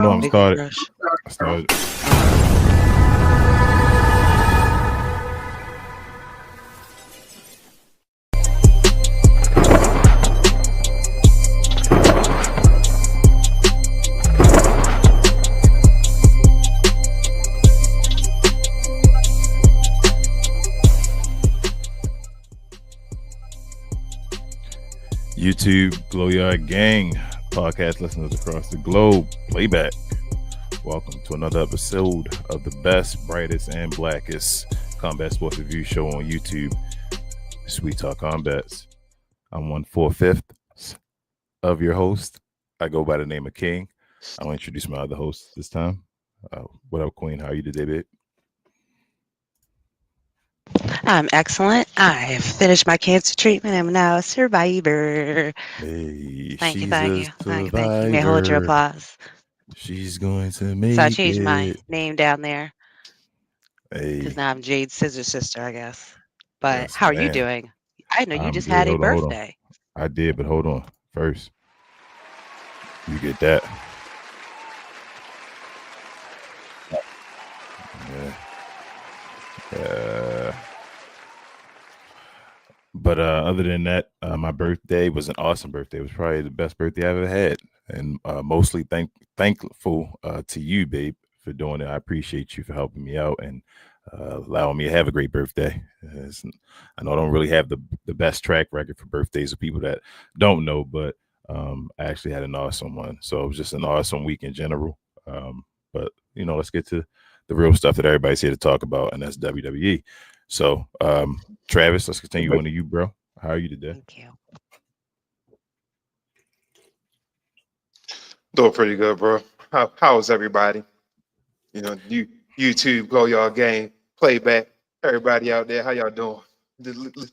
No, I'm Big started. rush. I started. YouTube, Glow Yard Gang, podcast listeners across the globe, Playback. Welcome to another episode of the best, brightest, and blackest combat sports review show on YouTube, Sweet Talk Combats. I'm 1/4 of your host. I go by the name of King. I'll introduce my other host this time. What up, Queen? How are you today, babe? I'm excellent. I've finished my cancer treatment. I'm now a survivor. Hey, Thank you, she's thank a you, thank you, thank you. You may hold your survivor. applause. She's going to make So I changed my it. name down there Hey, because now I'm Jade's scissor sister, I guess. But yes, how are you man. doing? I know you I'm just good. had a Hold on. birthday. I did, but hold on. First, you get that. Yeah. But other than that, my birthday was an awesome birthday. It was probably the best birthday I ever had, and mostly thankful to you, babe, for doing it. I appreciate you for helping me out and allowing me to have a great birthday. I know I don't really have the best track record for birthdays of people that don't know, but I actually had an awesome one. So it was just an awesome week in general. But let's get to the real stuff that everybody's here to talk about, and that's WWE. So, Travis, let's continue on to you, bro. How are you today? Thank you. Doing pretty good, bro. How's everybody? YouTube, Glow Y'all Game, Playback. Everybody out there, how y'all doing?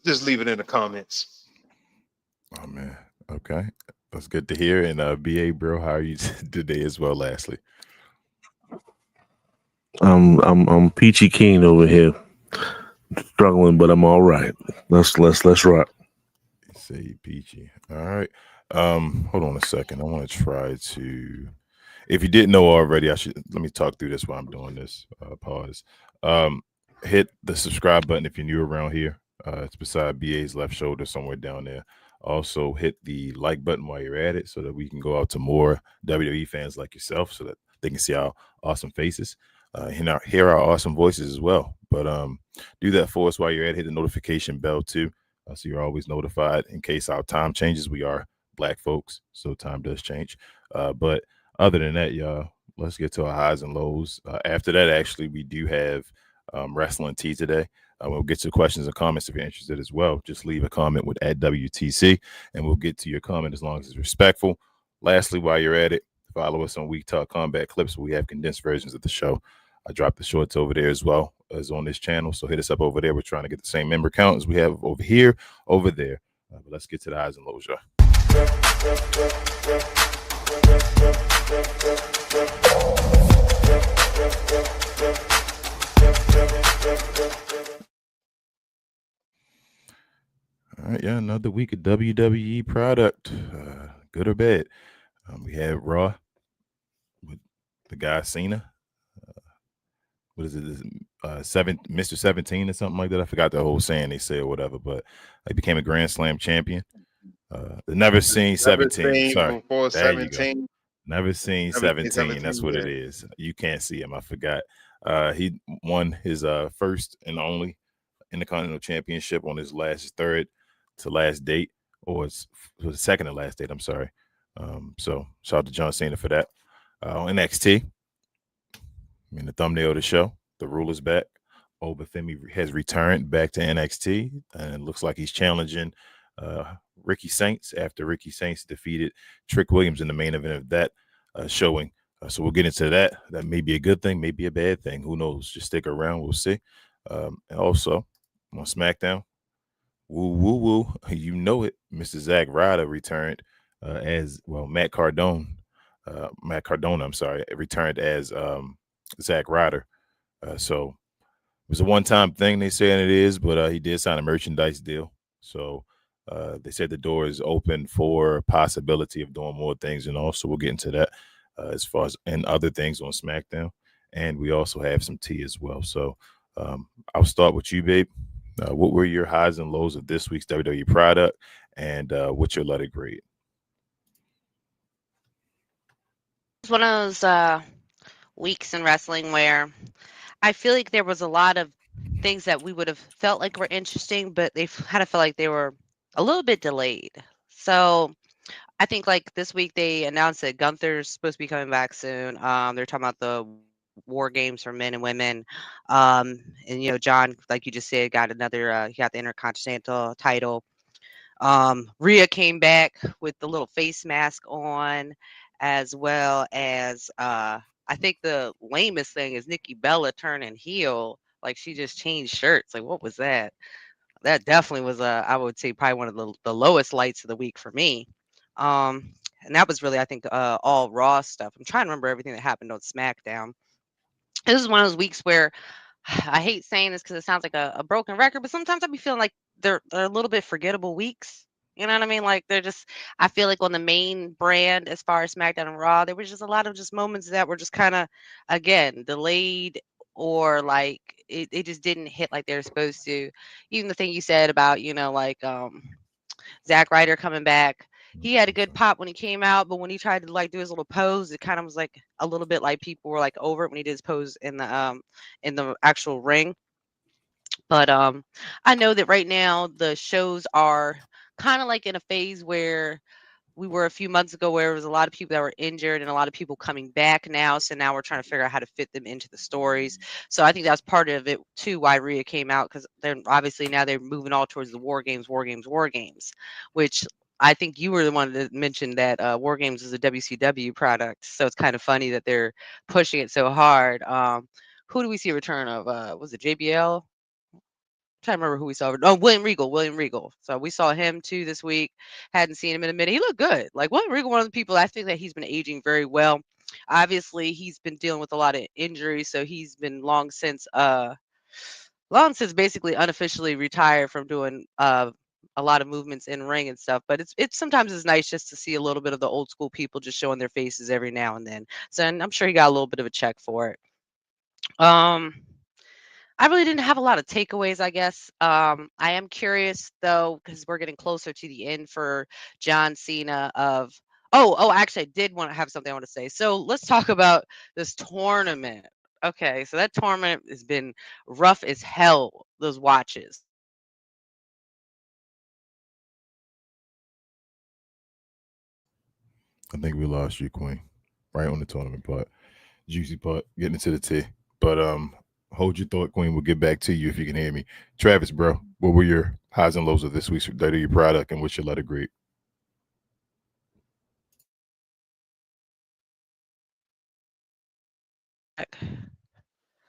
Just leave it in the comments. Oh man, okay, that's good to hear. And BA, bro, how are you today as well? Lastly, I'm peachy keen over here, struggling, but I'm all right. Let's rock. say peachy. All right. Hold on a second. I want to try to. If you didn't know already, let me talk through this while I'm doing this. Pause. Hit the subscribe button if you're new around here. It's beside BA's left shoulder, somewhere down there. Also, hit the like button while you're at it so that we can go out to more WWE fans like yourself so that they can see our awesome faces. Hear our awesome voices as well. But do that for us while you're at it. Hit the notification bell too, so you're always notified in case our time changes. We are Black folks, so time does change. But other than that, y'all, let's get to our highs and lows. After that, actually, we do have wrestling tea today. We'll get to questions and comments if you're interested as well. Just leave a comment with @WTC, and we'll get to your comment as long as it's respectful. Lastly, while you're at it, follow us on Week Talk Combat Clips. We have condensed versions of the show. I dropped the shorts over there as well as on this channel, so hit us up over there. We're trying to get the same member count as we have over here, over there. But let's get to the highs and lows, y'all. All right, yeah, another week of WWE product, good or bad. We had Raw with the guy Cena. What is it? Mr. 17 or something like that. I forgot the whole saying they say or whatever, but he became a Grand Slam champion. The never seen 17. Sorry, Before there you 17. go. Never seen Never seen 17. That's what it is. You can't see him. I forgot. He won his first and only Intercontinental Championship on his third to last date, or it's second to last date. I'm sorry. So shout out to John Cena for that. On NXT, the thumbnail of the show, the ruler's back. Obafemi has returned back to NXT, and it looks like he's challenging Ricky Saints after Ricky Saints defeated Trick Williams in the main event of that showing. So we'll get into that. That may be a good thing, may be a bad thing. Who knows? Just stick around. We'll see. And also on SmackDown, woo, woo, woo. You know it. Mr. Zack Ryder returned as, well, Matt Cardona, I'm sorry, returned as Zack Ryder. So it was a one-time thing, they saying it is, but he did sign a merchandise deal. So they said the door is open for possibility of doing more things, and also we'll get into that. as far as and other things on SmackDown. And we also have some tea as well. So I'll start with you, babe. What were your highs and lows of this week's WWE product, and what's your letter grade? It's one of those weeks in wrestling where I feel like there was a lot of things that we would have felt like were interesting, but they kind of felt like they were a little bit delayed. So I think like this week they announced that Gunther's supposed to be coming back soon. They're talking about the war games for men and women. And John, like you just said, got another. He got the Intercontinental title. Rhea came back with the little face mask on, as well as I think the lamest thing is Nikki Bella turning heel. Like she just changed shirts. Like what was that? That definitely was I would say probably one of the lowest lights of the week for me. And that was really I think all Raw stuff. I'm trying to remember everything that happened on SmackDown. This is one of those weeks where I hate saying this because it sounds like a broken record, but sometimes I be feeling like they're a little bit forgettable weeks. You know what I mean? Like they're just I feel like on the main brand as far as SmackDown and Raw, there was just a lot of just moments that were just kind of again delayed or like it just didn't hit like they were supposed to. Even the thing you said about, like Zack Ryder coming back. He had a good pop when he came out, but when he tried to like do his little pose, it kind of was like a little bit like people were like over it when he did his pose in the actual ring. But I know that right now the shows are kind of like in a phase where we were a few months ago where there was a lot of people that were injured and a lot of people coming back now. So now we're trying to figure out how to fit them into the stories. So I think that's part of it too, why Rhea came out, because they're obviously now they're moving all towards the war games, which I think you were the one that mentioned that war games is a WCW product. So it's kind of funny that they're pushing it so hard. Who do we see a return of? Was it JBL? Trying to remember who we saw. Oh, William Regal. William Regal. So we saw him too this week. Hadn't seen him in a minute. He looked good. Like William Regal, one of the people I think that he's been aging very well. Obviously, he's been dealing with a lot of injuries, so he's been long since basically unofficially retired from doing a lot of movements in ring and stuff. But it's sometimes it's nice just to see a little bit of the old school people just showing their faces every now and then. So and I'm sure he got a little bit of a check for it. Um I really didn't have a lot of takeaways, I guess. I am curious though, because we're getting closer to the end for John Cena of actually I did want to have something I want to say. So let's talk about this tournament. Okay, so that tournament has been rough as hell, those watches. I think we lost you, Queen, right on the tournament part, juicy part, getting into the tea. But hold your thought, Queen. We'll get back to you if you can hear me. Travis, bro, what were your highs and lows of this week's Dirty product, and what's your letter grade?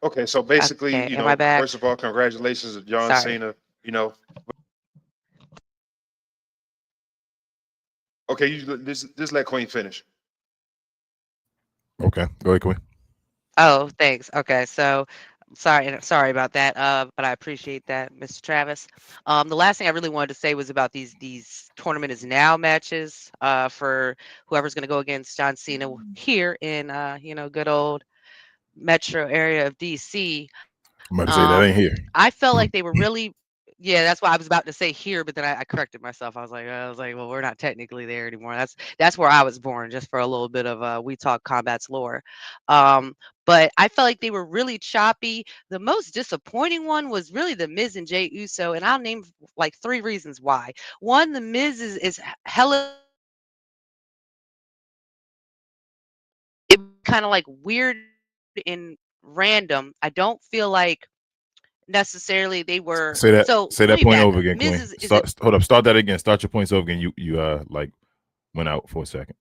Okay, so basically, Okay, am I back? first of all, congratulations to John Sorry. Cena. Okay, you just let Queen finish. Okay, go ahead, Queen. Oh, thanks. Okay, so sorry about that. But I appreciate that, Mr. Travis. The last thing I really wanted to say was about these tournament is now matches. For whoever's going to go against John Cena here in good old metro area of DC. I'm about to say that ain't here. I felt like they were really. Yeah, that's what I was about to say here, but then I corrected myself. I was like, well, we're not technically there anymore. That's where I was born, just for a little bit of We Talk Combat's lore. But I felt like they were really choppy. The most disappointing one was really the Miz and Jey Uso, and I'll name like 3 reasons why. One, the Miz is hella kind of like weird and random. I don't feel like necessarily they were. Say that. So Say let that me point back over up. again, Miz Queen. is it Hold up. Start that again. Start your points over again. You like went out for a second,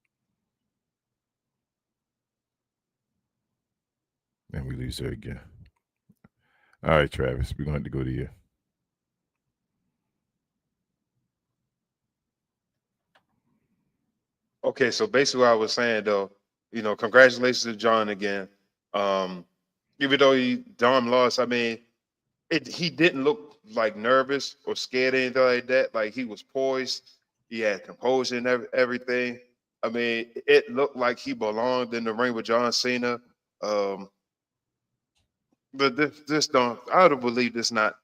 and we lose her again. All right, Travis, we're gonna have to go to you. Okay, so basically what I was saying though, congratulations to John again. Um, Even though Dom lost, I mean, he didn't look like nervous or scared or anything like that. Like he was poised. He had composure and everything. I mean, it looked like he belonged in the ring with John Cena. Um, but this don't. I don't believe this not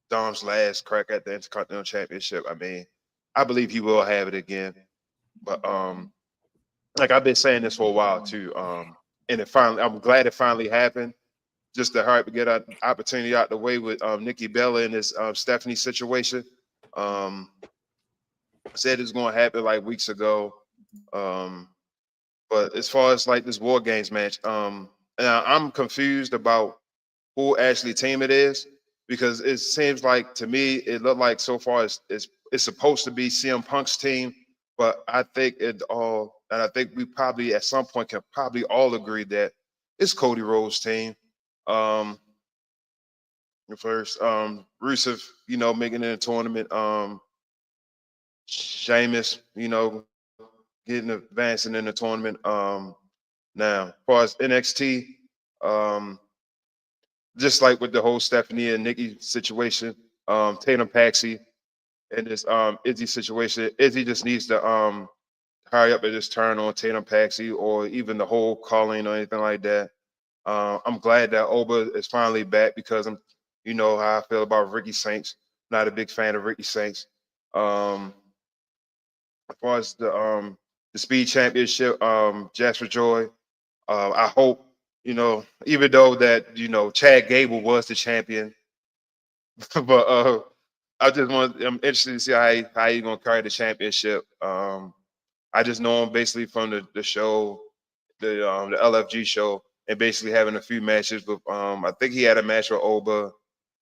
Dom's last crack at the Intercontinental Championship. I mean, I believe he will have it again. But like I've been saying this for a while too. And it finally, I'm glad it finally happened. Just to hurry to get an opportunity out the way with Nikki Bella and this Stephanie situation. Um, said it's going to happen like weeks ago. Um, but as far as like this War Games match, now I'm confused about who actually team it is because it seems like to me it looked like so far it's supposed to be CM Punk's team, but I think it all, and I think we probably at some point can probably all agree that it's Cody Rhodes' team. Um, First, Rusev, making it in a tournament. Sheamus, getting advancing in the tournament. Now, as far as NXT, um, just like with the whole Stephanie and Nikki situation, Tatum Paxi and this Izzy situation, Izzy just needs to hurry up and just turn on Tatum Paxi or even the whole calling or anything like that. I'm glad that Oba is finally back because you know how I feel about Ricky Saints. Not a big fan of Ricky Saints. As far as the Speed Championship, Jasper Joy. I hope even though that Chad Gable was the champion, but I'm interested to see how he gonna carry the championship. I just know him basically from the show, the LFG show, and basically having a few matches with I think he had a match with Oba,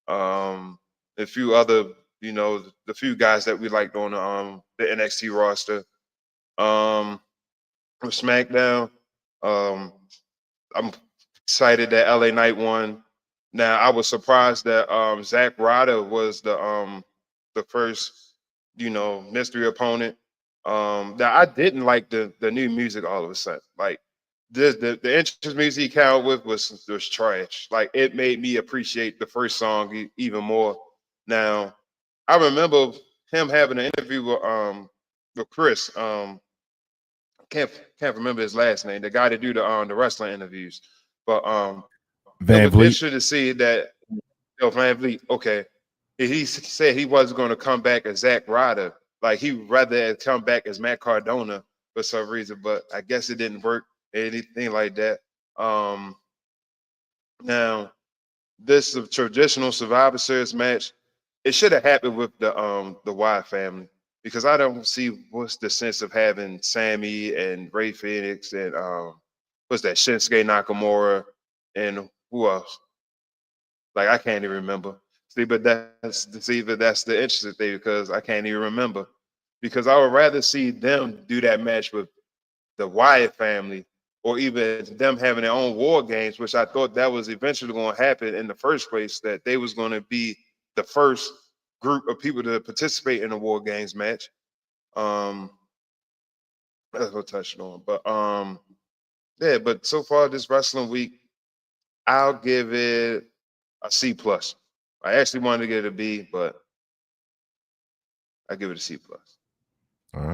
a few other the few guys that we liked on the NXT roster. With SmackDown, um, I'm excited that LA Knight won. Now I was surprised that Zack Ryder was the first mystery opponent. Now I didn't like the new music all of a sudden. Like the entrance music he came out with was trash. Like it made me appreciate the first song even more. Now I remember him having an interview with Chris. Can't can't remember his last name. The guy that do the wrestling interviews. But it Van was Vliet. interesting to see that Van Vliet. Okay, he said he wasn't going to come back as Zack Ryder. Like he rather had come back as Matt Cardona for some reason, but I guess it didn't work. Anything like that. Now this traditional Survivor Series match, it should have happened with the Wyatt family because I don't see what's the sense of having Sammy and Ray Phoenix and what's that Shinsuke Nakamura and who else? Like I can't even remember. But that's the interesting thing because I can't even remember because I would rather see them do that match with the Wyatt family or even them having their own war games, which I thought that was eventually going to happen in the first place, that they was going to be the first group of people to participate in a war games match. That's what I touched on. But yeah, but so far this wrestling week, I'll give it a C plus. I actually wanted to give it a B, but I give it a C plus. All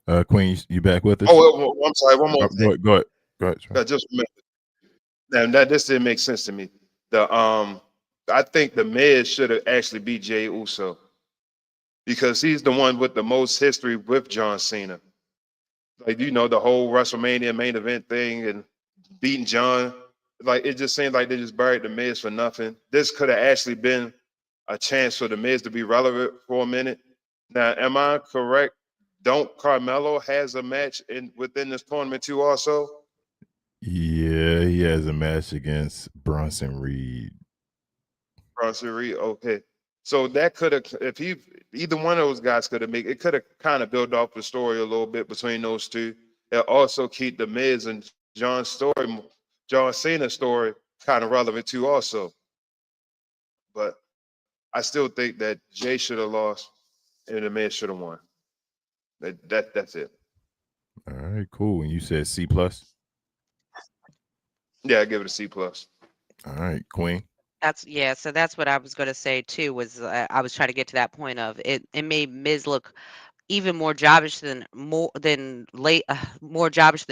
right. Queen, you back with us? I'm sorry. One more thing. Go ahead. Go ahead. I just remembered. Now, this didn't make sense to me. I think the Miz should have actually beat Jey Uso because he's the one with the most history with John Cena. Like the whole WrestleMania main event thing and beating John. Like it just seemed like they just buried the Miz for nothing. This could have actually been a chance for the Miz to be relevant for a minute. Now, am I correct? Don't Carmelo has a match within this tournament too also? Yeah, he has a match against Bronson Reed. Bronson Reed, okay. So that could have, if either one of those guys could have made it, could have kind of built off the story a little bit between those two. And also keep the Miz and John Cena story kind of relevant too also. But I still think that Jay should have lost and the Miz should have won. That's it. All right, cool. And you said C plus. Yeah, I give it a C plus. All right, Queen. So that's what I was going to say too. Was I was trying to get to that point of it. It made Miz look even more jobbish than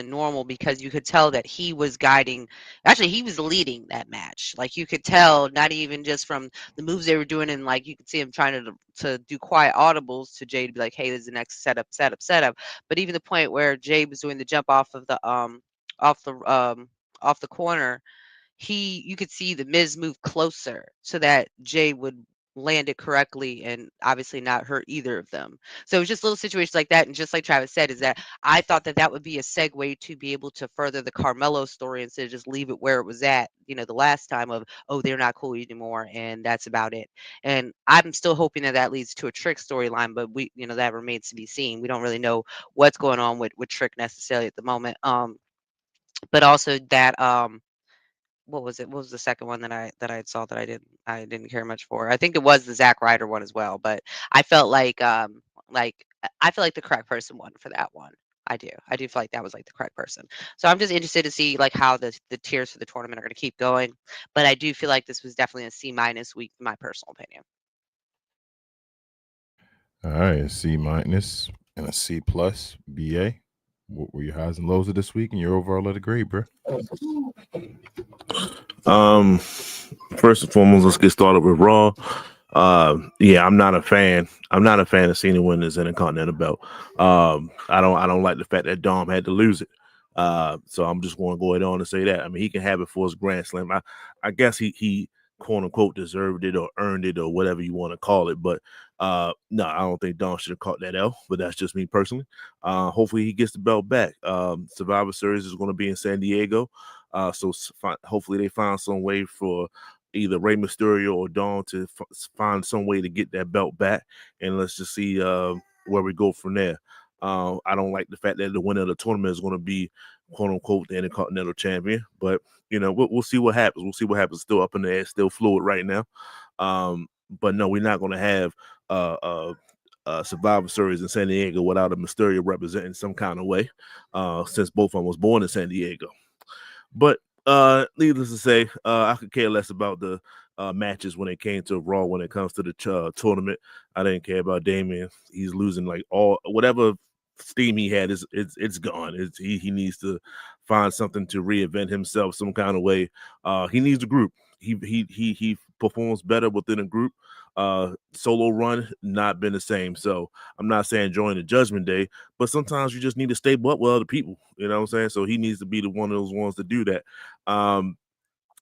normal, because you could tell that he was guiding. Actually, he was leading that match. Like, you could tell, not even just from the moves they were doing, and like you could see him trying to do quiet audibles to Jay to be like, "Hey, this is the next setup." But even the point where Jay was doing the jump off the off the corner, you could see the Miz move closer so that Jay would land it correctly and obviously not hurt either of them. So it's just little situations like that. And just like Travis said, is that I thought that that would be a segue to be able to further the Carmelo story instead of just leave it where it was at, the last time of, oh, they're not cool anymore. And that's about it. And I'm still hoping that that leads to a Trick storyline, but that remains to be seen. We don't really know what's going on with Trick necessarily at the moment. But also that, what was it? What was the second one that I saw that I didn't care much for? I think it was the Zack Ryder one as well, but I felt I feel like the correct person won for that one. I do. I do feel like that was like the correct person. So I'm just interested to see like how the tiers for the tournament are going to keep going. But I do feel like this was definitely a C- week, in my personal opinion. All right, a C- and a C plus. BA. What were your highs and lows of this week and your overall letter grade, bro? First and foremost, let's get started with Raw. Yeah, I'm not a fan. I'm not a fan of Cena winning this Intercontinental belt. I don't like the fact that Dom had to lose it. So I'm just going to go ahead on and say that. I mean, he can have it for his Grand Slam. I guess he quote unquote deserved it or earned it or whatever you want to call it. But no, I don't think Dom should have caught that L. But that's just me personally. Hopefully he gets the belt back. Survivor Series is going to be in San Diego. So hopefully they find some way for either Rey Mysterio or Dawn to find some way to get that belt back, and let's just see where we go from there. I don't like the fact that the winner of the tournament is going to be quote unquote the Intercontinental Champion, but we'll see what happens. We'll see what happens. Still up in the air, still fluid right now. But no, we're not going to have Survivor Series in San Diego without a Mysterio representing some kind of way, since both of them was born in San Diego. But needless to say, I could care less about the matches when it came to Raw. When it comes to the tournament, I didn't care about Damian. He's losing like all whatever steam he had it's gone. He needs to find something to reinvent himself some kind of way. He needs a group. He performs better within a group. Solo run not been the same. So I'm not saying join the Judgment Day, but sometimes you just need to stay up with other people. You know what I'm saying? So he needs to be the one of those ones to do that.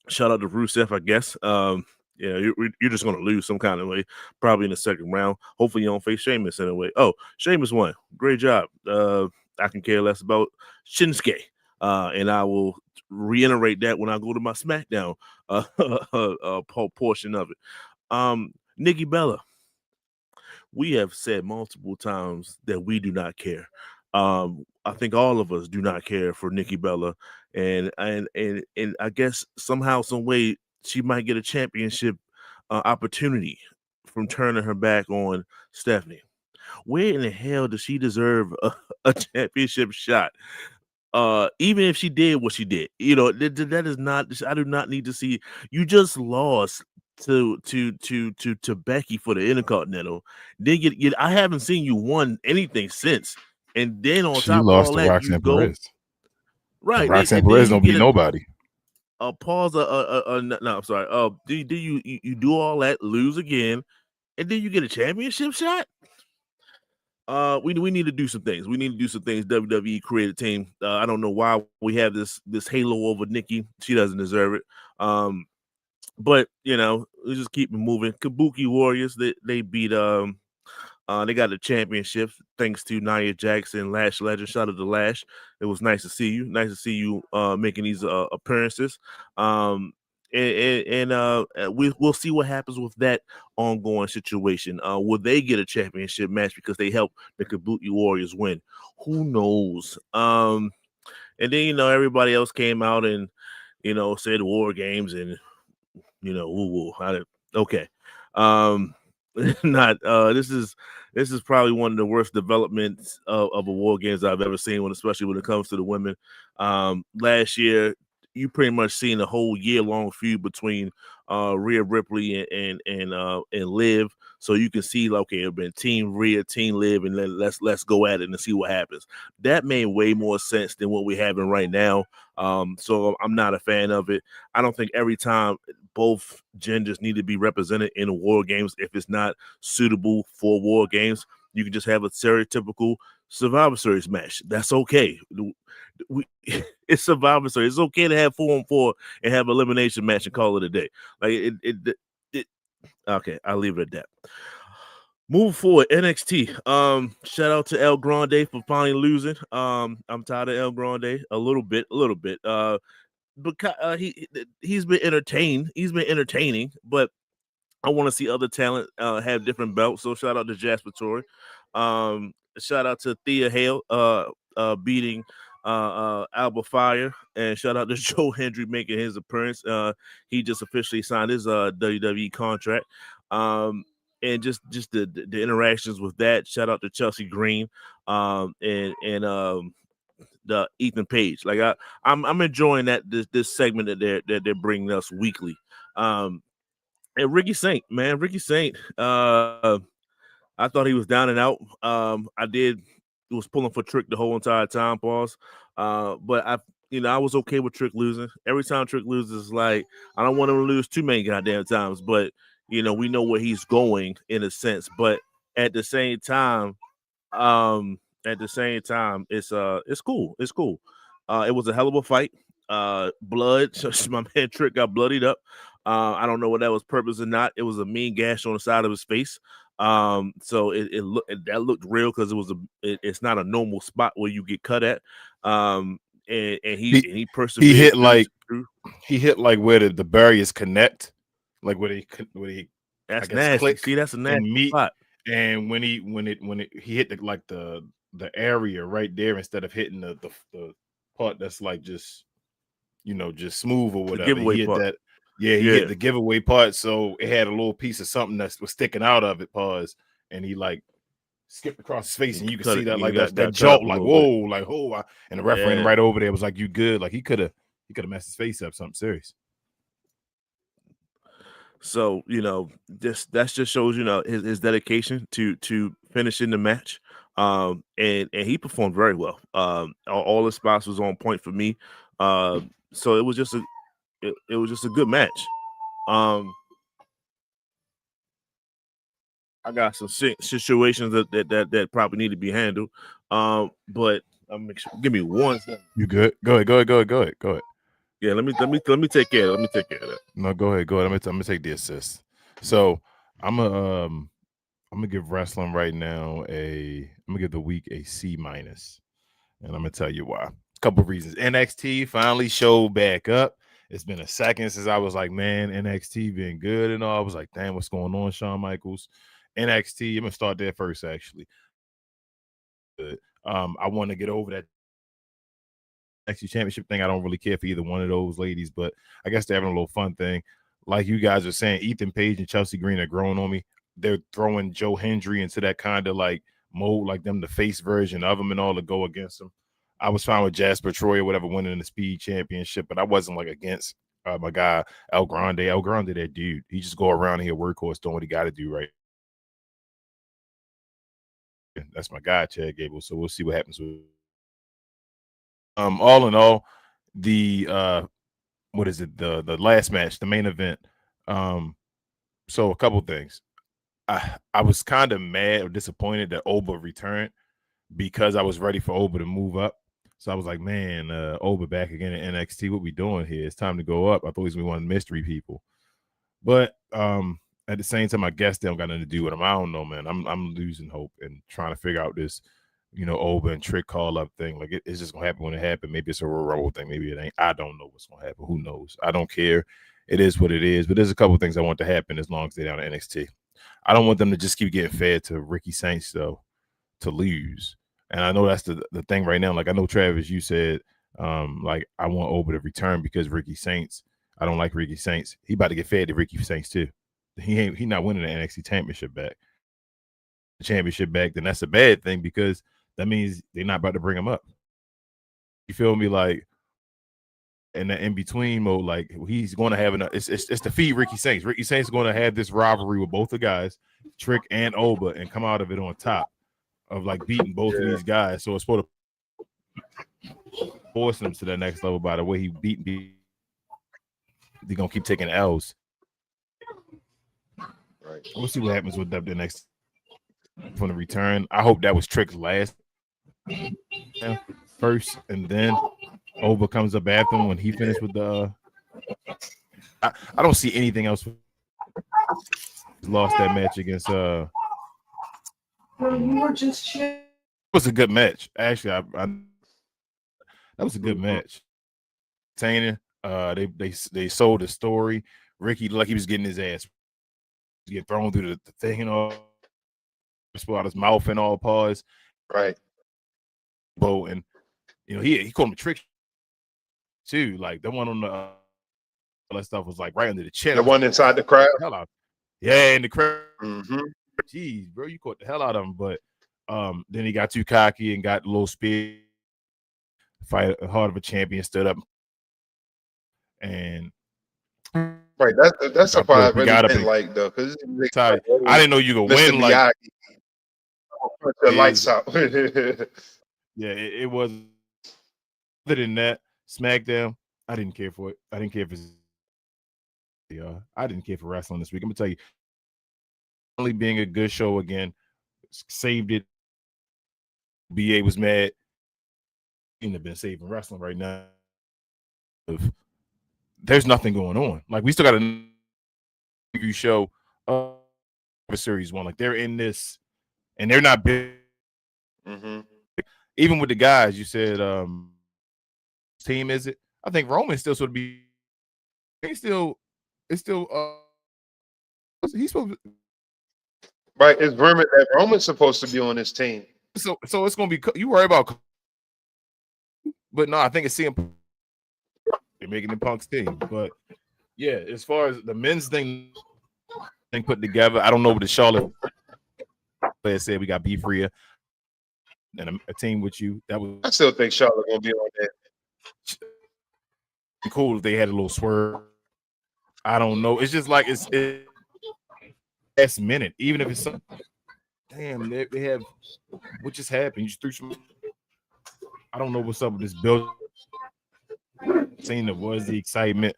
Shout out to Rusev, I guess. You're just going to lose some kind of way, probably in the second round. Hopefully you don't face Sheamus anyway. Oh, Sheamus won. Great job. I can care less about Shinsuke. And I will reiterate that when I go to my SmackDown portion of it. Nikki Bella, we have said multiple times that we do not care. I think all of us do not care for Nikki Bella, and I guess somehow, some way, she might get a championship opportunity from turning her back on Stephanie. Where in the hell does she deserve a championship shot? Even if she did what she did, that is not. I do not need to see. You just lost to Becky for the Intercontinental. Then I haven't seen you won anything since. And then on She top of all lost to that, you Roxanne go Perez. right. And Roxanne And then Perez you don't beat get nobody. a pause. No, I'm sorry. Do you do all that, lose again, and then you get a championship shot? We need to do some things. We need to do some things. WWE created team. I don't know why we have this halo over Nikki. She doesn't deserve it. But we just keep moving. Kabuki Warriors, they beat they got the championship thanks to Nia Jackson, Lash Legend. Shout out to Lash. It was nice to see you. Nice to see you making these appearances. We'll see what happens with that ongoing situation. Will they get a championship match because they helped the Kabuki Warriors win? Who knows? And then everybody else came out and said WarGames and okay. Not this is probably one of the worst developments of a WarGames I've ever seen, especially when it comes to the women. Last year, you pretty much seen a whole year-long feud between Rhea Ripley and Liv. So you can see, like, okay, it's been Team Rhea, Team Liv, and then let's go at it and see what happens. That made way more sense than what we're having right now. So I'm not a fan of it. I don't think every time both genders need to be represented in a War Games. If it's not suitable for War Games, you can just have a stereotypical Survivor Series match. That's okay. It's Survivor Series. It's okay to have 4-on-4 and have an elimination match and call it a day. Like it okay, I'll leave it at that. Move forward, NXT. Shout out to El Grande for finally losing. I'm tired of El Grande a little bit. Because he's been entertained. He's been entertaining, but I want to see other talent have different belts. So shout out to Jasper Torrey. Shout out to Thea Hale beating Alba Fire, and shout out to Joe Hendry making his appearance. He just officially signed his WWE contract. And just the interactions with that. Shout out to Chelsea Green and the Ethan Page. Like I'm enjoying that this segment that they're bringing us weekly. And Ricky Saint, man, Ricky Saint. I thought he was down and out. I was pulling for Trick the whole entire time, pause. But I was okay with Trick losing. Every time Trick loses, like, I don't want him to lose too many goddamn times, but we know where he's going in a sense. But at the same time, it's cool. It's cool. It was a hell of a fight. Blood. My man Trick got bloodied up. I don't know what that was purpose or not. It was a mean gash on the side of his face. So that looked real because it's not a normal spot where you get cut at. And he persevered. He hit like where the barriers connect, like where he. That's nasty. See, that's a nasty spot. And when he hit the area right there instead of hitting the part that's like just smooth or whatever. He hit that. Yeah, he hit the giveaway part, so it had a little piece of something that was sticking out of it. Pause, and he like skipped across his face, and you can see that like that jolt, like whoa, like oh, and the referee right over there was like, "You good?" Like he could have messed his face up, something serious. So that just shows his dedication to finishing the match, and he performed very well. All his spots was on point for me. So it was just a good match. I got some situations that probably need to be handled. But give me one second. You good? Go ahead. Yeah, let me take care of that. No, go ahead. I'm gonna take the assist. So I'm gonna give wrestling right now I'm gonna give the week a C-, and I'm gonna tell you why. A couple reasons. NXT finally showed back up. It's been a second since I was like, man, NXT been good and all. I was like, damn, what's going on, Shawn Michaels? NXT, I'm gonna start there first, actually. I want to get over that NXT championship thing. I don't really care for either one of those ladies, but I guess they're having a little fun thing. Like you guys are saying, Ethan Page and Chelsea Green are growing on me. They're throwing Joe Hendry into that kind of like mode, like them the face version of him and all to go against him. I was fine with Jasper Troy or whatever winning the Speed Championship, but I wasn't like against my guy El Grande. El Grande, that dude. He just go around here workhorse doing what he got to do, right? That's my guy, Chad Gable. So we'll see what happens with. All in all, the what is it? The last match, the main event. So a couple things. I was kind of mad or disappointed that Oba returned because I was ready for Oba to move up. So I was like, man, Oba back again at NXT. What we doing here? It's time to go up. I thought he was one of the mystery people. But at the same time, I guess they don't got nothing to do with him. I don't know, man. I'm losing hope and trying to figure out this, Oba and Trick call up thing. Like it's just gonna happen when it happens. Maybe it's a Royal Rumble thing. Maybe it ain't. I don't know what's gonna happen. Who knows? I don't care. It is what it is. But there's a couple things I want to happen as long as they're down at NXT. I don't want them to just keep getting fed to Ricky Saints though, to lose. And I know that's the thing right now. Like I know Travis, you said, like I want Oba to return because Ricky Saints. I don't like Ricky Saints. He about to get fed to Ricky Saints too. He not winning the NXT championship back. The championship back, then that's a bad thing because that means they're not about to bring him up. You feel me? Like in the in between mode, like he's going to have it's to feed Ricky Saints. Ricky Saints is going to have this rivalry with both the guys, Trick and Oba, and come out of it on top of like beating both of these guys. So it's supposed to force him to the next level by the way he beat. They're gonna keep taking L's. Right. We'll see what happens with the next from the return. I hope that was Trick's last first, and then Oba comes up after him when he finished with the. I don't see anything else. Lost that match against. You were just. It was a good match, actually. That was a good match. Entertaining. They sold the story. Ricky looked like he was getting his ass get thrown through the thing and all, spill out his mouth and all paws. Right. Bo, and he called him a trick too. Like the one on the all that stuff was like right under the chin. The one inside the crowd. Hell out. Yeah, in the crowd. Mm-hmm. Jeez, bro, you caught the hell out of him. But then he got too cocky and got a little speed. Fight hard of a champion, stood up. And right, that's a part I really didn't like though, because I didn't know you could win like put the lights out. Yeah, it was. Other than that, SmackDown, I didn't care for it. I didn't care for I didn't care for wrestling this week. I'm gonna tell you, only being a good show again, saved it. BA was mad. He have been saving wrestling right now. There's nothing going on. Like we still got a review show of series 1. Like they're in this, and they're not big. Mm-hmm. Even with the guys, you said, team is it? I think Roman still sort of be. He's still. He's supposed to, right. It's rumored that Roman's supposed to be on this team. So it's gonna be. You worry about, but no, I think it's CM. They're making the Punk's team, but yeah, as far as the men's thing put together, I don't know what the Charlotte player said. We got B Freya and a team with you. That was. I still think Charlotte gonna be on that. Cool if they had a little swerve. I don't know. It's just like it's last minute. Even if it's something, damn, they have what just happened. You just threw some. I don't know what's up with this build. Cena was the excitement.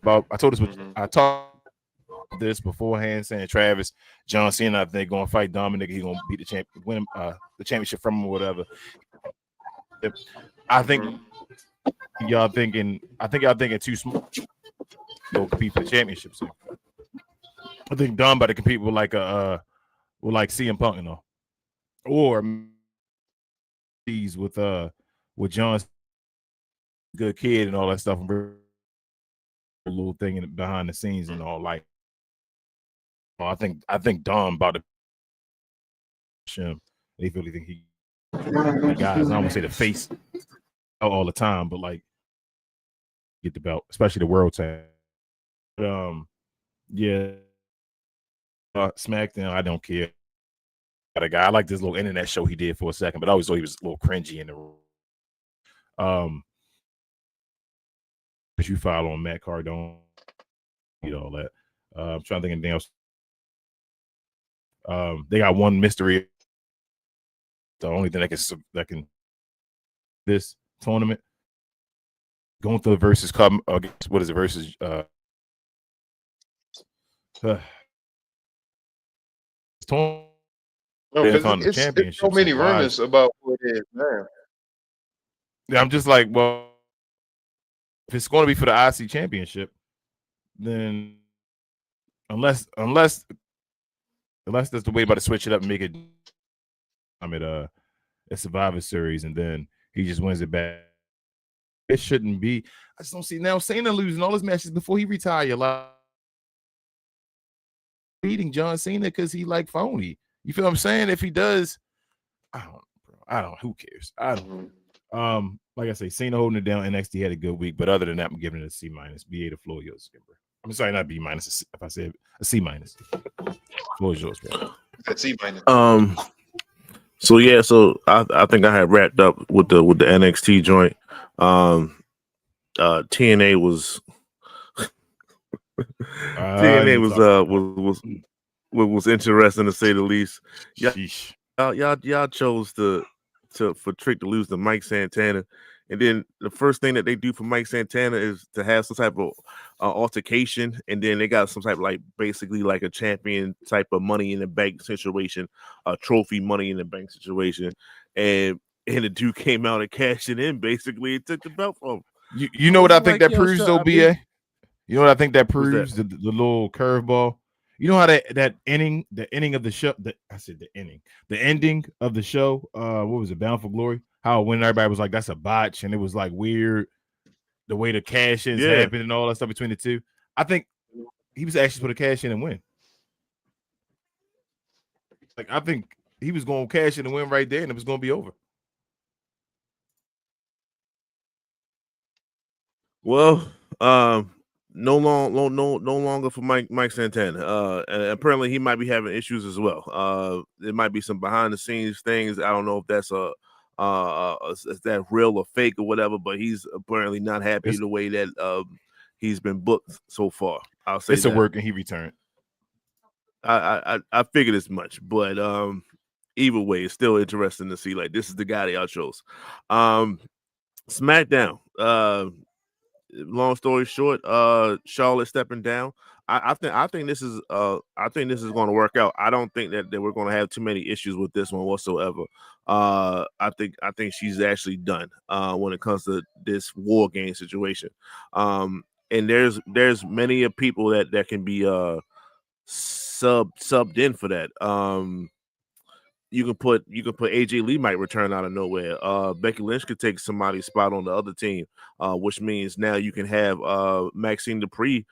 About I told this. I talked this beforehand, saying Travis, John Cena, I think going to fight Dominic. He's gonna beat the champ, win the championship from him or whatever. I think y'all thinking. I think y'all thinking too small. Go compete for the championship. So I think Dom about to compete with like CM Punk, or these with John, good kid and all that stuff, and a little thing behind the scenes and all. Like, I think Dom about to him. They really think he guys. I don't want to say the face all the time, but like get the belt, especially the world title. Yeah. SmackDown, I don't care. Got a guy. I like this little internet show he did for a second, but I always thought he was a little cringy in the room. But you follow on Matt Cardone, all that. I'm trying to think of anything else. They got one mystery. The only thing that can this tournament going through the versus club. What is it versus? It's so many rumors about what it is, man. Yeah, I'm just like, well, if it's going to be for the IC championship, then unless there's the way about to switch it up and make it a Survivor Series, and then he just wins it back. It shouldn't be. I just don't see now Cena losing all his matches before he retire. Like beating John Cena because he like phony. You feel what I'm saying? If he does, I don't. Who cares? I don't. Like I say, Cena holding it down. NXT had a good week, but other than that, I'm giving it a C-. BA to floor yours, Skipper. I'm sorry, not B-. If I said a C-. Floor is yours, bro. A C-. So yeah, so I think I had wrapped up with the NXT joint. TNA was I TNA ain't was talking about that. was interesting to say the least. Sheesh. Y'all chose for Trick to lose to Mike Santana, and then the first thing that they do for Mike Santana is to have some type of altercation, and then they got some type of like basically like a champion type of money in the bank situation, a trophy money in the bank situation, and the dude came out and cashed it in basically and took the belt from him. You know what I think that proves though, I mean, BA? You know what I think that What's that? proves? The little curveball. You know how the ending of the show. I said the ending of the show. What was it? Bound for Glory. How when everybody was like, "That's a botch," and it was like weird the way the cash ins Yeah. happened and all that stuff between the two. I think he was actually supposed to cash in and win. Like I think he was going to cash in and win right there, and it was going to be over. Well, no longer for Mike Santana. And apparently he might be having issues as well. There might be some behind the scenes things. I don't know if that's is that real or fake or whatever, but he's apparently not happy the way that he's been booked so far. I'll say it's that. a work, and he returned. I figured as much, but either way, it's still interesting to see. Like this is the guy that y'all chose. SmackDown. Long story short, Charlotte stepping down. I think this is going to work out. I don't think that we're going to have too many issues with this one whatsoever. I think she's actually done when it comes to this WarGame situation. And there's many of people that can be subbed in for that. You can put AJ Lee might return out of nowhere. Becky Lynch could take somebody's spot on the other team, which means now you can have Maxine Dupree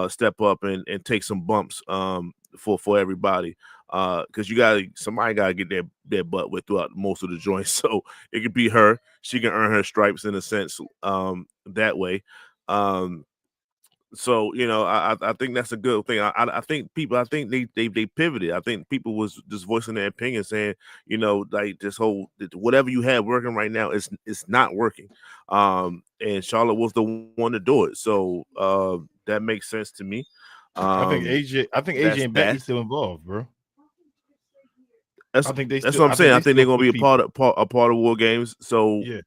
step up and take some bumps for everybody. Because somebody got to get their butt with throughout most of the joints. So it could be her. She can earn her stripes in a sense that way. So I think that's a good thing. I think they pivoted. I think people was just voicing their opinion, saying like this whole whatever you have working right now it's not working. And Charlotte was the one to do it, so that makes sense to me. I think AJ and Becky still involved, bro. That's what I'm saying. I think they're gonna be a part of WarGames. So yeah.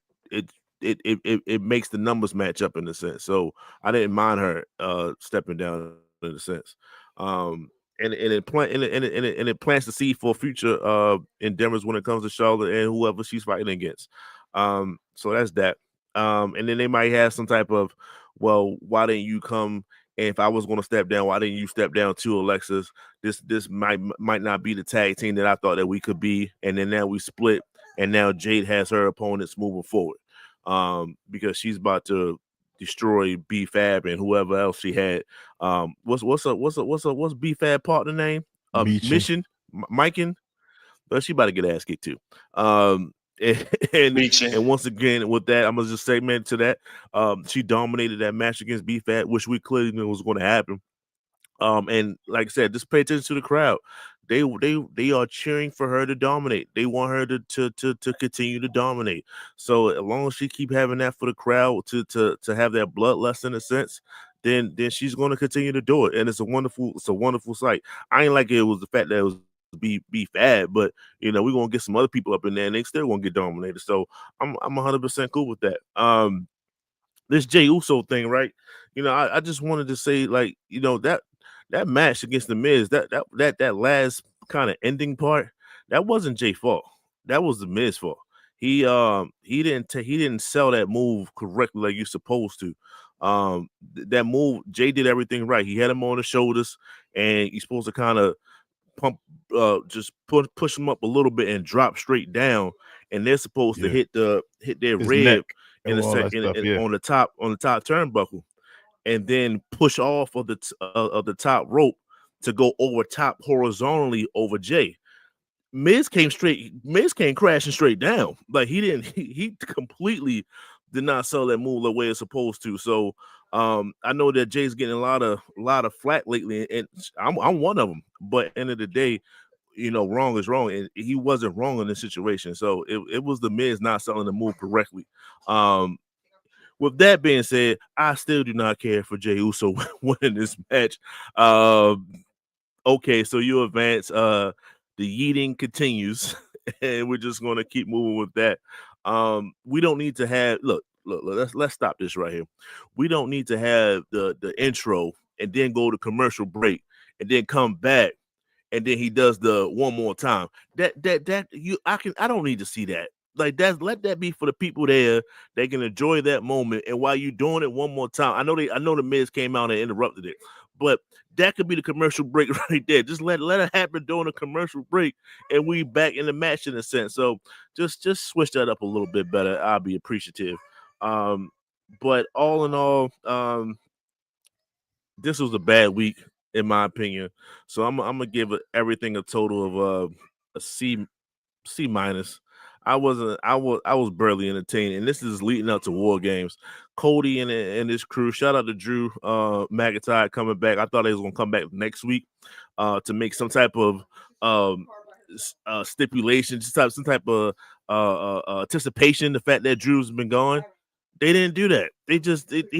It makes the numbers match up in a sense. So I didn't mind her stepping down in a sense. And it plants the seed for future endeavors when it comes to Charlotte and whoever she's fighting against. So that's that. And then they might have some type of, well, why didn't you come? And if I was going to step down, why didn't you step down to Alexis? This might not be the tag team that I thought that we could be. And then now we split, and now Jade has her opponents moving forward. Because she's about to destroy B-Fab and whoever else she had. What's B-Fab partner name? Mission Mikan. But she about to get ass kicked too. And once again with that, I'm gonna just segment to that. She dominated that match against B-Fab, which we clearly knew was going to happen. And like I said, just pay attention to the crowd. They are cheering for her to dominate. They want her to continue to dominate. So as long as she keep having that for the crowd to have that bloodlust in a sense, then she's going to continue to do it. And it's a wonderful sight. I ain't like it was the fact that it was B-Fab, but we're gonna get some other people up in there and they still gonna get dominated. So I'm 100% cool with that. This Jey Uso thing, right? I just wanted to say, like, that match against the Miz, that last kind of ending part, that wasn't Jey's fault. That was the Miz fault. He didn't sell that move correctly like you're supposed to. That move, Jey did everything right. He had him on the shoulders, and you're supposed to kind of pump, just push him up a little bit and drop straight down, and they're supposed to hit their his rib in a second on the top turnbuckle, and then push off of the top rope to go over top horizontally over Jey. Miz came crashing straight down. Like he completely did not sell that move the way it's supposed to. So I know that Jay's getting a lot of flack lately, and I'm one of them. But end of the day, wrong is wrong, and he wasn't wrong in this situation. So it was the Miz not selling the move correctly. with that being said, I still do not care for Jey Uso winning this match. Okay, so you advance. The yeeting continues, and we're just going to keep moving with that. We don't need to have look. Let's stop this right here. We don't need to have the intro and then go to commercial break and then come back and then he does the one more time. I don't need to see that. Like let that be for the people there. They can enjoy that moment. And while you doing it one more time, I know the Miz came out and interrupted it, but that could be the commercial break right there. Just let it happen during a commercial break, and we back in the match in a sense. So just switch that up a little bit better. I'll be appreciative. But all in all, this was a bad week in my opinion. So I'm gonna give everything a total of a C minus. I was barely entertained, and this is leading up to WarGames. Cody and his crew. Shout out to Drew McIntyre coming back. I thought they was gonna come back next week to make some type of stipulation, some type of anticipation. The fact that Drew's been gone. They didn't do that. He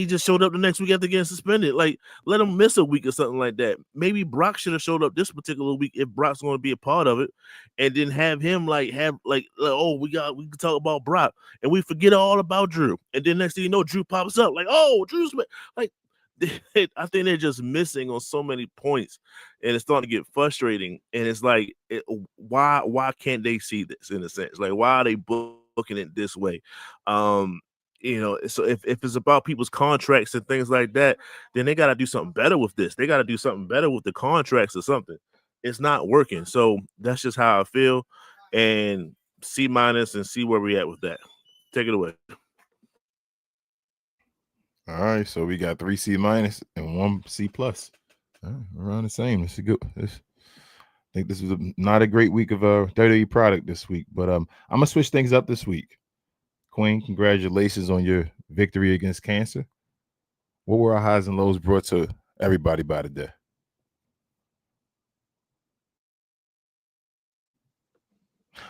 just showed up the next week after getting suspended. Like, let him miss a week or something like that. Maybe Brock should have showed up this particular week if Brock's going to be a part of it, and then have him oh, we can talk about Brock, and we forget all about Drew, and then next thing you know, Drew pops up like, oh, Drew's like. I think they're just missing on so many points, and it's starting to get frustrating. And it's like, why can't they see this in a sense? Like, why are they booking it this way? So if it's about people's contracts and things like that, then they got to do something better with this. They got to do something better with the contracts or something. It's not working. So that's just how I feel. And C minus and see where we at with that. Take it away. All right, so we got 3 C minus and 1 C plus. Around the same. This is good. I think this was not a great week of WWE product this week, but I'm gonna switch things up this week. Queen, congratulations on your victory against cancer. What were our highs and lows brought to everybody by the day?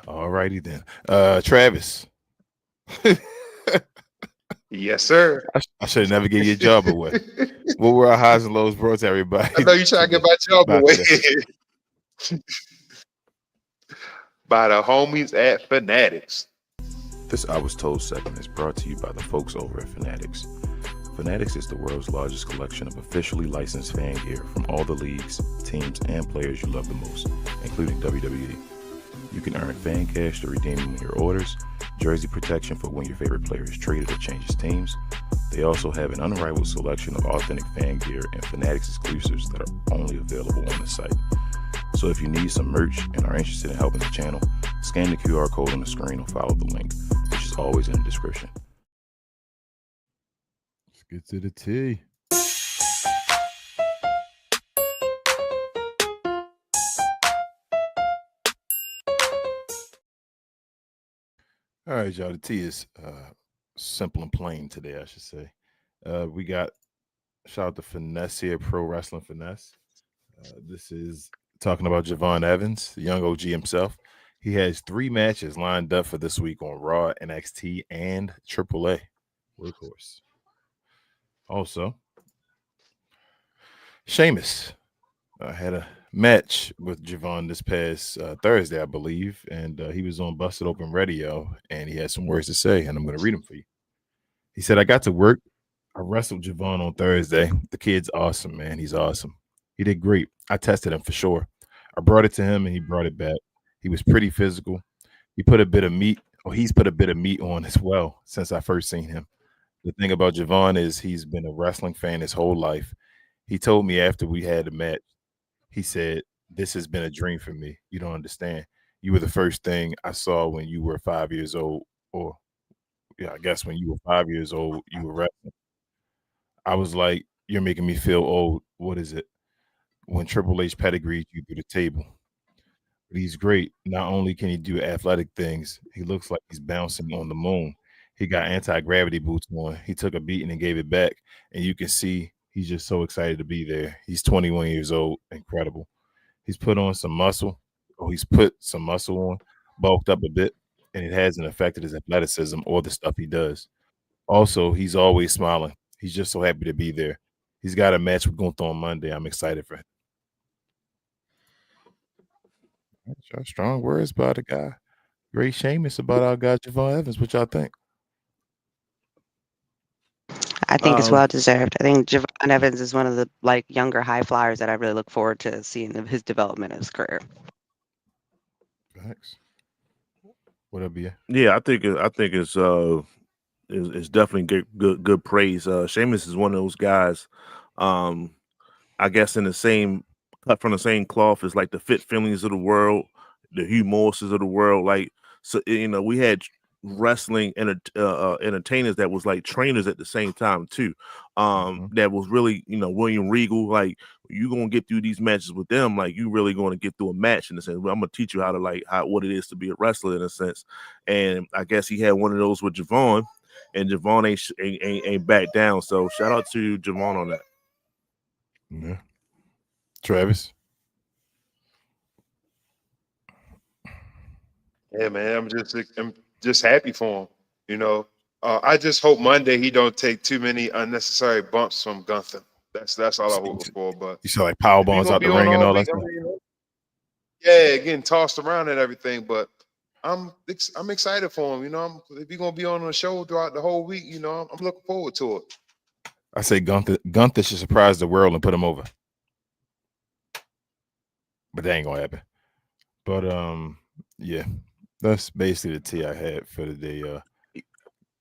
All righty then. Travis. Yes, sir. I should have never gave you a job away. What were our highs and lows brought to everybody? I know you trying to get my job away. By the homies at Fanatics. This I Was Told segment is brought to you by the folks over at Fanatics. Fanatics is the world's largest collection of officially licensed fan gear from all the leagues, teams, and players you love the most, including WWE. You can earn fan cash to redeem them in your orders, jersey protection for when your favorite player is traded or changes teams. They also have an unrivaled selection of authentic fan gear and Fanatics exclusives that are only available on the site. So if you need some merch and are interested in helping the channel, scan the QR code on the screen or follow the link, which is always in the description. Let's get to the tea. All right, y'all. The tea is simple and plain today, I should say. We got shout out to Finesse here, Pro Wrestling Finesse. This is talking about Javon Evans, the young OG himself. He has 3 matches lined up for this week on Raw, NXT, and AAA. Workhorse. Also, Sheamus had a match with Javon this past Thursday, I believe, and he was on Busted Open Radio, and he had some words to say, and I'm going to read them for you. He said, I got to work. I wrestled Javon on Thursday. The kid's awesome, man. He's awesome. He did great. I tested him for sure. I brought it to him, and he brought it back. He was pretty physical. He's put a bit of meat on as well since I first seen him. The thing about Javon is he's been a wrestling fan his whole life. He told me after we had the match, he said, this has been a dream for me. You don't understand. You were the first thing I saw when you were 5 years old, or yeah, I guess when you were 5 years old, you were wrestling. I was like, you're making me feel old. What is it? When Triple H pedigreed you through the table. But he's great. Not only can he do athletic things, he looks like he's bouncing on the moon. He got anti-gravity boots on. He took a beating and gave it back. And you can see he's just so excited to be there. He's 21 years old. Incredible. He's put on some muscle. He's put some muscle on, bulked up a bit, and it hasn't affected his athleticism or the stuff he does. Also, he's always smiling. He's just so happy to be there. He's got a match we're going to on Monday. I'm excited for him. Strong words about a guy. Great Sheamus about our guy Javon Evans. What y'all think? I think it's well deserved. I think Javon Evans is one of the younger high flyers that I really look forward to seeing his development in his career. Thanks. What'll be? Yeah, I think it's definitely good praise. Sheamus is one of those guys. I guess in the same cut from the same cloth as like the Fit Feelings of the world, the Hugh Morrises of the world. Like, so we had wrestling entertainers that was like trainers at the same time too. That was really William Regal. Like, you gonna get through these matches with them, like you really going to get through a match in a sense. I'm gonna teach you how to what it is to be a wrestler in a sense. And I guess he had one of those with Javon, and Javon ain't back down. So shout out to Javon on that. Yeah. Travis. Yeah, man. I'm just happy for him. I just hope Monday he don't take too many unnecessary bumps from Gunther. That's all I hope for. But you saw like power bombs out the ring and all that stuff. Yeah, getting tossed around and everything. But I'm excited for him. If he's gonna be on the show throughout the whole week, I'm looking forward to it. I say Gunther should surprise the world and put him over. But that ain't gonna happen. But yeah, that's basically the tea I had for the day.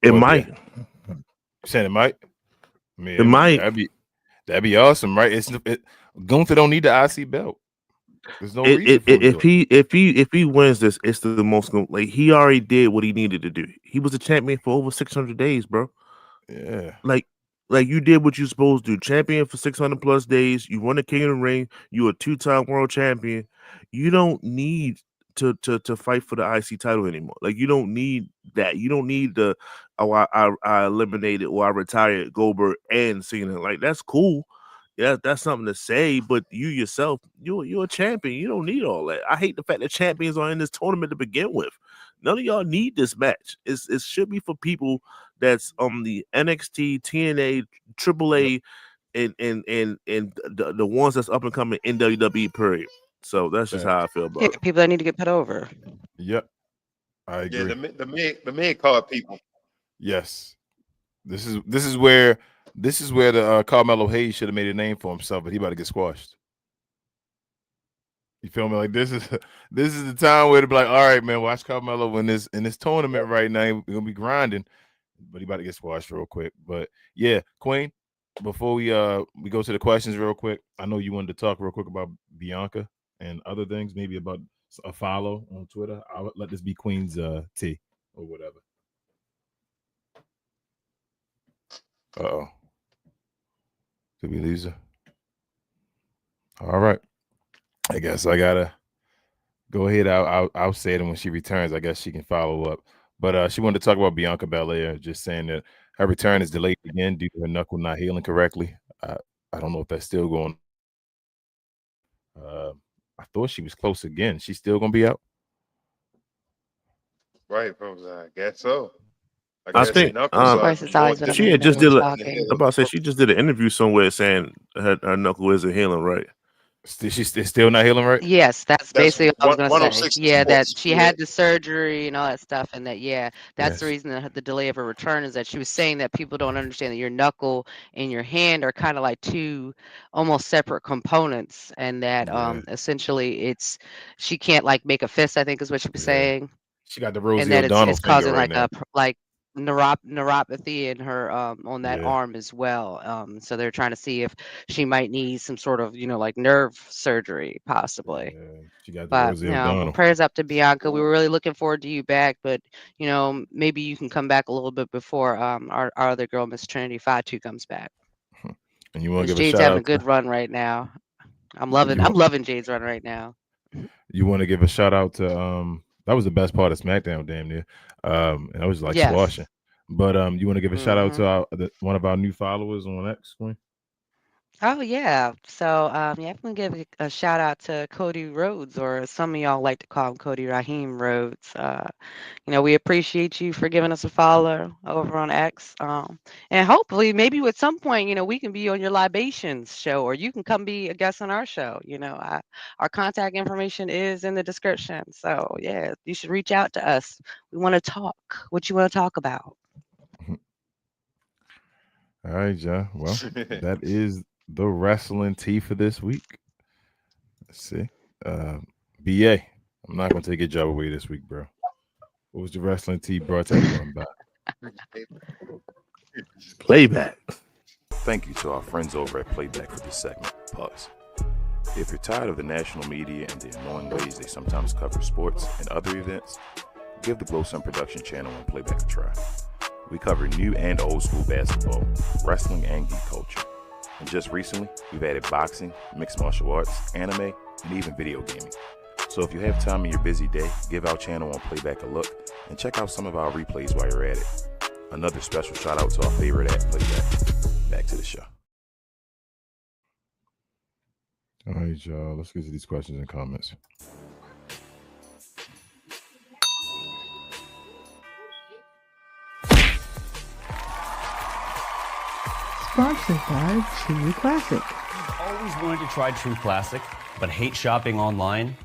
It might. You saying it might? I mean, it might. That'd be awesome, right? Gunther don't need the IC belt. There's no reason for if he wins this, it's the most he already did what he needed to do. He was a champion for over 600 days, bro. Yeah. Like you did what you're supposed to do. Champion for 600 plus days. You won the King of the Ring. You a 2-time world champion. You don't need to fight for the IC title anymore. Like, you don't need that. You don't need I eliminated or I retired Goldberg and Cena. Like, that's cool. Yeah, that's something to say. But you yourself, you're a champion. You don't need all that. I hate the fact that champions are in this tournament to begin with. None of y'all need this match. It should be for people that's on the NXT, TNA, AAA, and the ones that's up and coming in WWE period. So that's just how I feel about it. People that need to get put over. Yep, I agree. Yeah, the mid-card people. Yes, this is where the Carmelo Hayes should have made a name for himself, but he about to get squashed. You feel me? Like, this is the time where to be like, all right, man, watch Carmelo in this tournament right now. We're gonna be grinding, but he about to get squashed real quick. But yeah, Queen, before we go to the questions real quick, I know you wanted to talk real quick about Bianca and other things, maybe about a follow on Twitter. I'll let this be Queen's tea or whatever. Uh-oh. Did we lose her? All right. I guess I gotta go ahead. I'll say it when she returns. I guess she can follow up. But she wanted to talk about Bianca Belair, just saying that her return is delayed again due to her knuckle not healing correctly. I don't know if that's still going. I thought she was close again. She's still gonna be out. Right, I guess so. I think she had just did. I'm about to say she just did an interview somewhere saying her knuckle isn't healing right. She's still not healing right? Yes, that's basically what I was going to say. Yeah, that she had the surgery and all that stuff, and that's the reason that the delay of her return is that she was saying that people don't understand that your knuckle and your hand are kind of like two almost separate components, and that essentially she can't like make a fist, I think is what she was saying. She got the Rosie and that O'Donnell it's causing right like now. neuropathy in her on that arm as well. So they're trying to see if she might need some sort of like nerve surgery possibly. She got the Rosie O'Donnell. Prayers up to Bianca. We were really looking forward to you back, but maybe you can come back a little bit before our other girl, Miss Trinity Fatu, comes back. And you want to give Jade's a shout having out a good run right now. I'm loving Jade's run right now. You want to give a shout out to that was the best part of SmackDown, damn near. And I was like squashing. But you want to give a shout out to one of our new followers on X, Queen? Oh yeah. So yeah, I'm gonna give a shout out to Cody Rhodes, or as some of y'all like to call him, Cody Raheem Rhodes. We appreciate you for giving us a follow over on X. And hopefully, maybe at some point, we can be on your libations show, or you can come be a guest on our show. Our contact information is in the description. So yeah, you should reach out to us. We want to talk. What you want to talk about? All right, John. Well, that is the wrestling tea for this week. Let's see. Uh, BA, I'm not gonna take your job away this week, bro. What was the wrestling tea brought to everyone by? Playback. Thank you to our friends over at Playback for this segment. Pause. If you're tired of the national media and the annoying ways they sometimes cover sports and other events, give the Glow Sun Production channel on Playback a try. We cover new and old school basketball, wrestling, and geek culture. And just recently, we've added boxing, mixed martial arts, anime, and even video gaming. So if you have time in your busy day, give our channel on Playback a look and check out some of our replays while you're at it. Another special shout out to our favorite at Playback. Back to the show. All right, y'all. Let's get to these questions and comments. Sponsored by True Classic. Always wanted to try True Classic, but hate shopping online?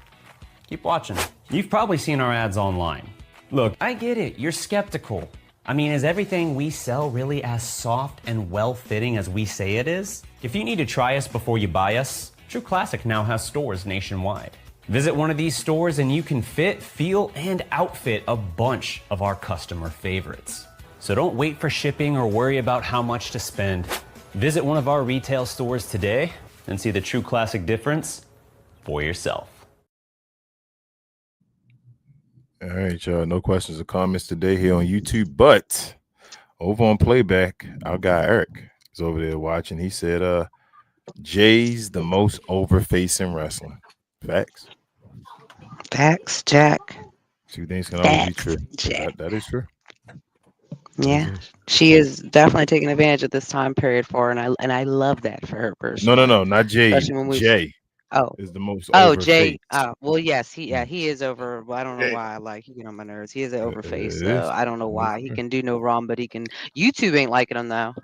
Keep watching. You've probably seen our ads online. Look, I get it, you're skeptical. I mean, is everything we sell really as soft and well-fitting as we say it is? If you need to try us before you buy us, True Classic now has stores nationwide. Visit one of these stores and you can fit, feel, and outfit a bunch of our customer favorites. So don't wait for shipping or worry about how much to spend. Visit one of our retail stores today and see the True Classic difference for yourself. All right, y'all. No questions or comments today here on YouTube, but over on Playback, our guy Eric is over there watching. He said, Jay's the most over face in wrestling. Facts. Facts, Jack. Two things can always be Facts, true. Jack. That is true. Yeah, she is definitely taking advantage of this time period for her, and I love that for her personally. No, not Jay. Especially when we- Jay Oh, is the most oh, over Jay. face. Well, yes, he is over. Well, I don't know Yeah. why. Like he get on my nerves. He is an over face. It So is. I don't know It is why. He true. can do no wrong, but he can. YouTube ain't liking him though.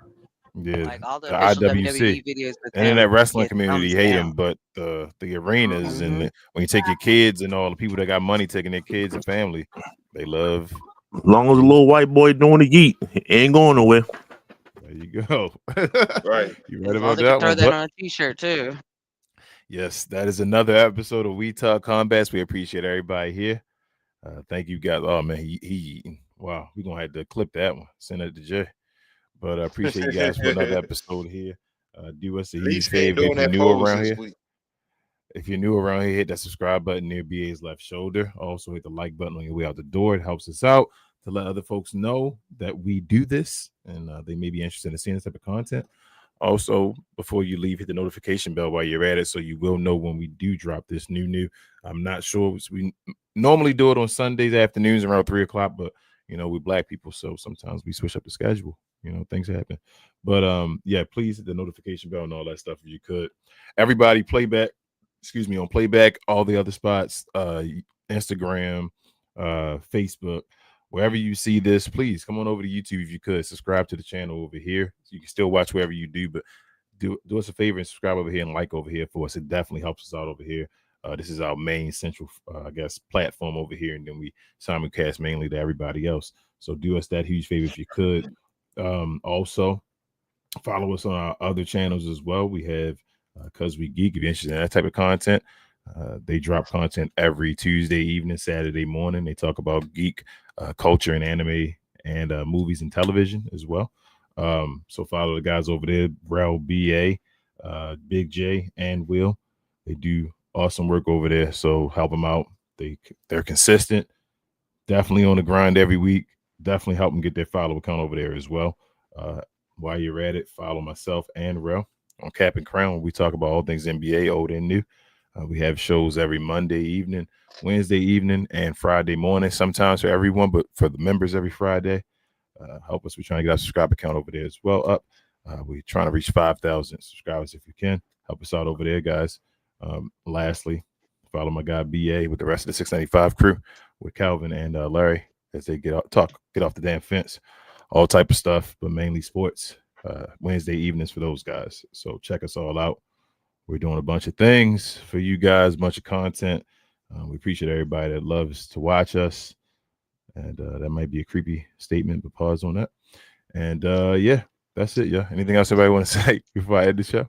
Yeah, Like all the the official IWC. WWE videos with him Internet wrestling get community thumbs hate down. him, but the arenas and Mhm. when you take your kids and all the people that got money taking their kids and family, they love. As long as a little white boy doing the yeet, he ain't going nowhere. There you go. Right. You As right long about as they can that throw one. that But on a T-shirt too. yes, that is another episode of We Talk Combats. We appreciate everybody here. Thank you guys. Oh man, he eating. Wow, we're gonna have to clip that one. Send it to Jay. But I appreciate you guys for another episode here. Do us a At huge least he ain't favor if doing you're that new pose around this here. week. If you're new around here, hit that subscribe button near BA's left shoulder. Also, hit the like button on your way out the door. It helps us out to let other folks know that we do this and they may be interested in seeing this type of content. Also, before you leave, hit the notification bell while you're at it so you will know when we do drop this new. I'm not sure. We normally do it on Sundays afternoons around 3 o'clock, but we're black people, so sometimes we switch up the schedule. Things happen. But yeah, please hit the notification bell and all that stuff if you could. Everybody, on Playback, all the other spots, Instagram, Facebook, wherever you see this, please come on over to YouTube if you could. Subscribe to the channel over here. You can still watch wherever you do, but do us a favor and subscribe over here and like over here for us. It definitely helps us out over here. This is our main central, platform over here, and then we simulcast mainly to everybody else. So do us that huge favor if you could. Also, follow us on our other channels as well. We have Cause We Geek. If you're interested in that type of content, they drop content every Tuesday evening, Saturday morning. They talk about geek culture and anime and movies and television as well. So follow the guys over there, Rel, BA, Big J, and Will. They do awesome work over there. So help them out. They're consistent, definitely on the grind every week. Definitely help them get their follower count over there as well. While you're at it, follow myself and Rel on Cap and Crown. We talk about all things NBA, old and new. We have shows every Monday evening, Wednesday evening, and Friday morning. Sometimes for everyone, but for the members every Friday. Help us. We're trying to get our subscriber count over there as well up. We're trying to reach 5,000 subscribers if we can. Help us out over there, guys. Lastly, follow my guy BA with the rest of the 695 crew with Calvin and Larry as they get off the damn fence. All type of stuff, but mainly sports. Wednesday evenings for those guys. So check us all out. We're doing a bunch of things for you guys, a bunch of content. We appreciate everybody that loves to watch us. And that might be a creepy statement, but pause on that. And yeah, that's it. Yeah. Anything else everybody want to say before I end the show?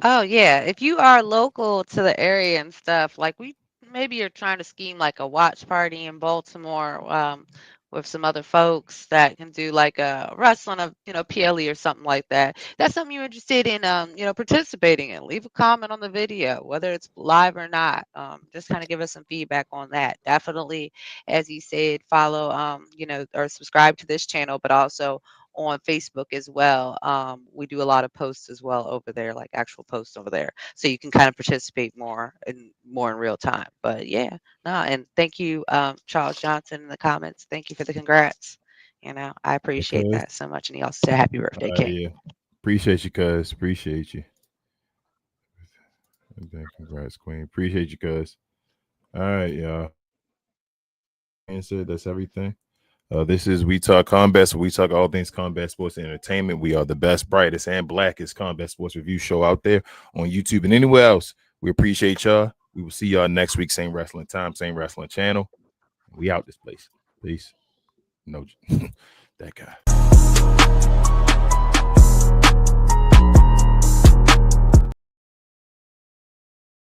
Oh yeah, if you are local to the area and stuff, like maybe you're trying to scheme like a watch party in Baltimore, with some other folks that can do like a wrestling of, PLE or something like that. That's something you're interested in, participating in. Leave a comment on the video, whether it's live or not. Just kind of give us some feedback on that. Definitely, as you said, follow, or subscribe to this channel, but also on Facebook as well. We do a lot of posts as well over there, like actual posts over there, so you can kind of participate more in real time. But yeah, and thank you, Charles Johnson, in the comments. Thank you for the congrats. I appreciate that so much, and he also said happy birthday, King. Yeah, appreciate you, cuz. Appreciate you. Okay, congrats, Queen. Appreciate you, cuz. All right, y'all. Answer. That's everything. This is We Talk Combat, so we talk all things combat sports and entertainment. We are the best, brightest, and blackest combat sports review show out there on YouTube and anywhere else. We appreciate y'all. We will see y'all next week. Same wrestling time, same wrestling channel. We out this place. Peace. No, that guy.